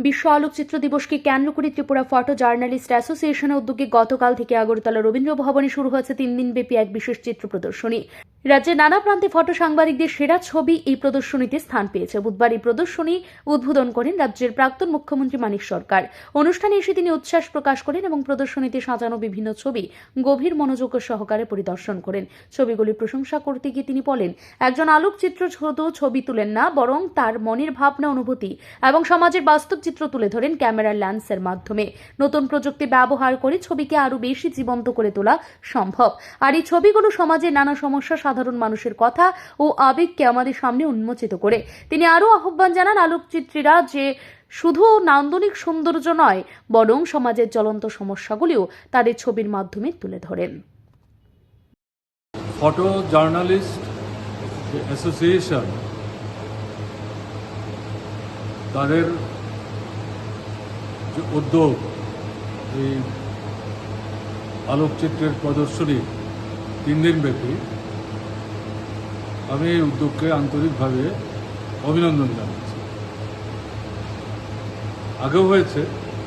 বিশ্ব আলোকচিত্র দিবসকে কেন্দ্র করে ত্রিপুরা ফটো জার্নালিস্ট অ্যাসোসিয়েশনের উদ্যোগে গতকাল থেকে আগরতলা রবীন্দ্র ভবনে শুরু হয়েছে 3 দিনব্যাপী এক বিশেষ চিত্র প্রদর্শনী। রাজ্যের নানা প্রান্তে ফটো সাংবাদিকদের সেরা ছবি এই প্রদর্শনীতে স্থান পেয়েছে। বুধবার এই প্রদর্শনী উদ্বোধন করেন রাজ্যের প্রাক্তন মুখ্যমন্ত্রী মানিক সরকার। অনুষ্ঠানে এসে তিনি উচ্ছ্বাস প্রকাশ করেন এবং প্রদর্শনীতে সাজানো বিভিন্ন ছবি গভীর মনোযোগ সহকারে পরিদর্শন করেন। ছবিগুলি প্রশংসা করতে গিয়ে তিনি বলেন, একজন আলোকচিত্র শুধু ছবি তুলেন না, বরং তার মনের ভাবনা, অনুভূতি এবং সমাজের বাস্তব চিত্র তুলে ধরেন ক্যামেরার লেন্সের মাধ্যমে। নতুন প্রযুক্তি ব্যবহার করে ছবিকে আরো বেশি জীবন্ত করে তোলা সম্ভব। আর এই ছবিগুলো সমাজের নানা সমস্যা, সাধারণ মানুষের কথা ও আবেগকে আমাদের সামনে উন্মোচিত করে। তিনি আরো আহ্বান জানান আলোকচিত্রীরা যে শুধু নান্দনিক সৌন্দর্য নয়, বরং সমাজের জ্বলন্ত সমস্যাগুলিও তাদের ছবির মাধ্যমে তুলে ধরেন। ফটো জার্নালিস্ট অ্যাসোসিয়েশন তাদের যে উদ্যোগ, এই আলোকচিত্রের প্রদর্শনী 3 দিনব্যাপী, আমি এই উদ্যোগকে আন্তরিকভাবে অভিনন্দন জানাচ্ছি। আগেও হয়েছে,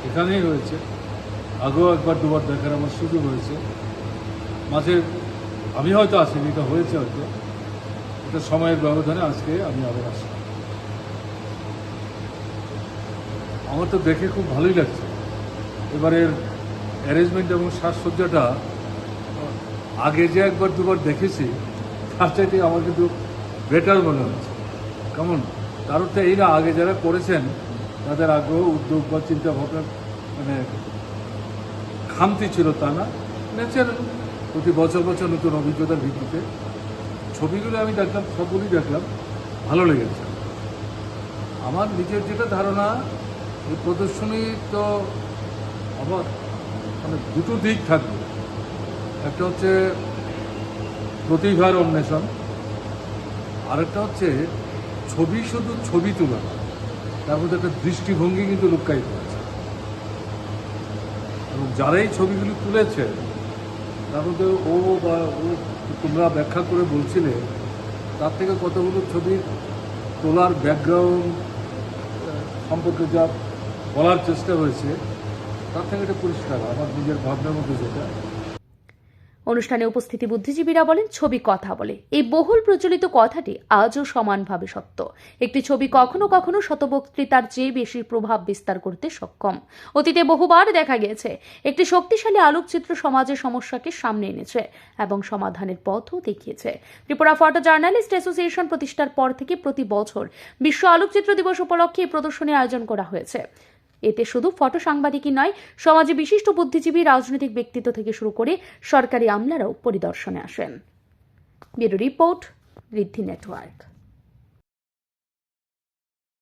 এখানেই হয়েছে, আগেও একবার দুবার দেখার আমার সুযোগ হয়েছে। মাঝে আমি হয়তো আসিনি, এটা হয়েছে হয়তো, এটা সময়ের ব্যবধানে আজকে আমি আবার আসি। আমার তো দেখে খুব ভালোই লাগছে। এবারের অ্যারেঞ্জমেন্ট এবং সাজসজ্জাটা আগে যে একবার দুবার দেখেছি তার চাইতে আমার কিন্তু বেটার মনে হচ্ছে। কেমন? কারণ তো এই না, আগে যারা করেছেন তাদের আগ্রহ, উদ্যোগ বা চিন্তা ভাবনা মানে খামতি ছিল তা না, ন্যাচারাল প্রতি বছর বছর নতুন অভিজ্ঞতার ভিত্তিতে ছবিগুলো আমি দেখলাম, সবগুলোই দেখলাম, ভালো লেগেছে। আমার নিজের যেটা ধারণা, এই প্রদর্শনী তো আমার মানে দুটো দিক থাকবে। একটা হচ্ছে প্রতিভার অন্বেষণ, আরেকটা হচ্ছে ছবি শুধু ছবি তোলা, তার মধ্যে একটা দৃষ্টিভঙ্গি কিন্তু লুক্কায়িত আছে। এবং যারাই ছবিগুলি তুলেছে তার মধ্যে ও বা ও তোমরা ব্যাখ্যা করে বলছিলে, তার থেকে কতগুলো ছবির তোলার ব্যাকগ্রাউন্ড সম্পর্কে যা বলার চেষ্টা হয়েছে, তার থেকে এটা পরিষ্কার আমার নিজের ভাবনার মধ্যে যেটা। অনুষ্ঠানে উপস্থিতি বুদ্ধিজীবীরা বলেন, ছবি কথা বলে। এই বহুল প্রচলিত কথাটি আজও সমানভাবে সত্য। একটি ছবি কখনো কখনো শতবক্তৃতার চেয়ে বেশি প্রভাব বিস্তার করতে সক্ষম। অতীতে বহুবার দেখা গিয়েছে একটি শক্তিশালী আলোকচিত্র সমাজের সমস্যাকে সামনে এনেছে এবং সমাধানের পথও দেখিয়েছে। ত্রিপুরা ফটো জার্নালিস্ট অ্যাসোসিয়েশন প্রতিষ্ঠার পর থেকে প্রতি বছর বিশ্ব আলোকচিত্র দিবস উপলক্ষে এই প্রদর্শনীর আয়োজন করা হয়েছে। এতে শুধু ফটো সাংবাদিকই নয়, সমাজে বিশিষ্ট বুদ্ধিজীবী, রাজনৈতিক ব্যক্তিত্ব থেকে শুরু করে সরকারি আমলারাও পরিদর্শনে আসেন। ব্যুরো রিপোর্ট, ঋদ্ধি নেটওয়ার্ক।